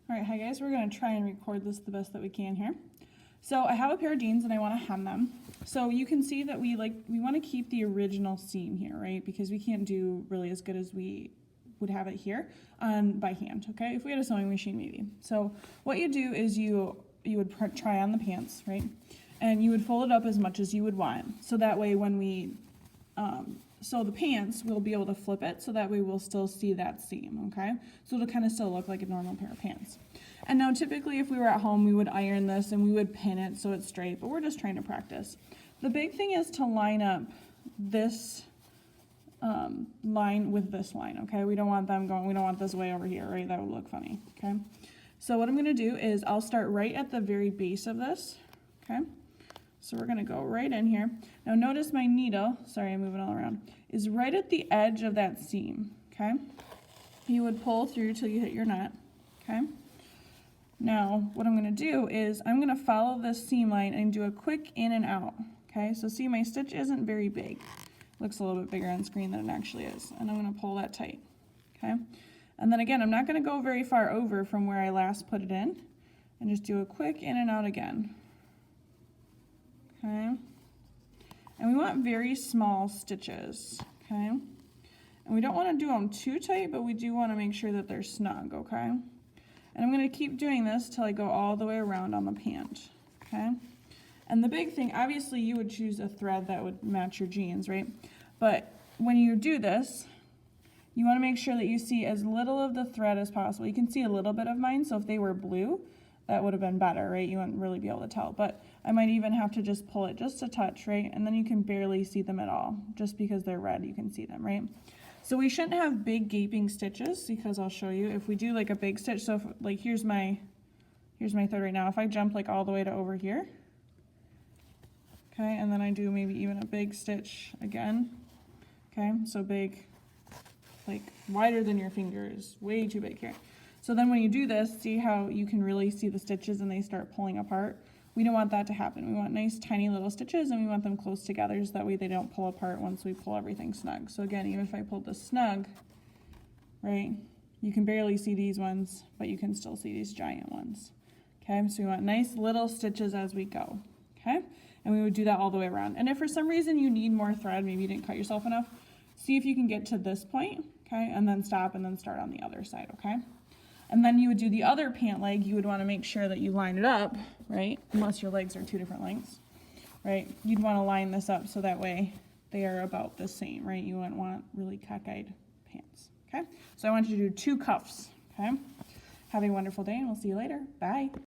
All right, hi guys, we're gonna try and record this the best that we can here. So I have a pair of jeans and I wanna hem them. So you can see that we wanna keep the original seam here, right? Because we can't do really as good as we would have it here by hand, okay? If we had a sewing machine, maybe. So what you do is you would try on the pants, right? And you would fold it up as much as you would want. So that way when we sew the pants, we'll be able to flip it, so that way we'll still see that seam, okay? So it'll kind of still look like a normal pair of pants. And now typically if we were at home, we would iron this and we would pin it so it's straight, but we're just trying to practice. The big thing is to line up this line with this line, okay? We don't want them going, we don't want this way over here, right? That would look funny, okay? So what I'm gonna do is I'll start right at the very base of this, okay? So we're gonna go right in here. Now notice my needle, sorry I'm moving all around, is right at the edge of that seam, okay? You would pull through till you hit your knot, okay? Now what I'm gonna do is I'm gonna follow this seam line and do a quick in and out, okay? So see, my stitch isn't very big. Looks a little bit bigger on screen than it actually is. And I'm gonna pull that tight, okay? And then again, I'm not gonna go very far over from where I last put it in, and just do a quick in and out again. Okay, and we want very small stitches, okay? And we don't want to do them too tight, but we do want to make sure that they're snug, okay? And I'm going to keep doing this till I go all the way around on the pant, okay? And the big thing, obviously you would choose a thread that would match your jeans, right? But when you do this, you want to make sure that you see as little of the thread as possible. You can see a little bit of mine, so if they were blue, that would have been better, right? You wouldn't really be able to tell, but I might even have to just pull it just a touch, right? And then you can barely see them at all. Just because they're red, you can see them, right? So we shouldn't have big gaping stitches, because I'll show you. If we do like a big stitch, so if, like here's my thread right now. If I jump like all the way to over here, okay, and then I do maybe even a big stitch again, okay, so big, like wider than your fingers, way too big here. So then when you do this, see how you can really see the stitches and they start pulling apart? We don't want that to happen. We want nice tiny little stitches, and we want them close together so that way they don't pull apart once we pull everything snug. So again, even if I pulled this snug, right, you can barely see these ones, but you can still see these giant ones. Okay, so we want nice little stitches as we go, okay? And we would do that all the way around. And if for some reason you need more thread, maybe you didn't cut yourself enough, see if you can get to this point, okay, and then stop and then start on the other side, okay? And then you would do the other pant leg. You would want to make sure that you line it up, right? Unless your legs are two different lengths, right? You'd want to line this up so that way they are about the same, right? You wouldn't want really cockeyed pants, okay? So I want you to do 2 cuffs, okay? Have a wonderful day, and we'll see you later. Bye.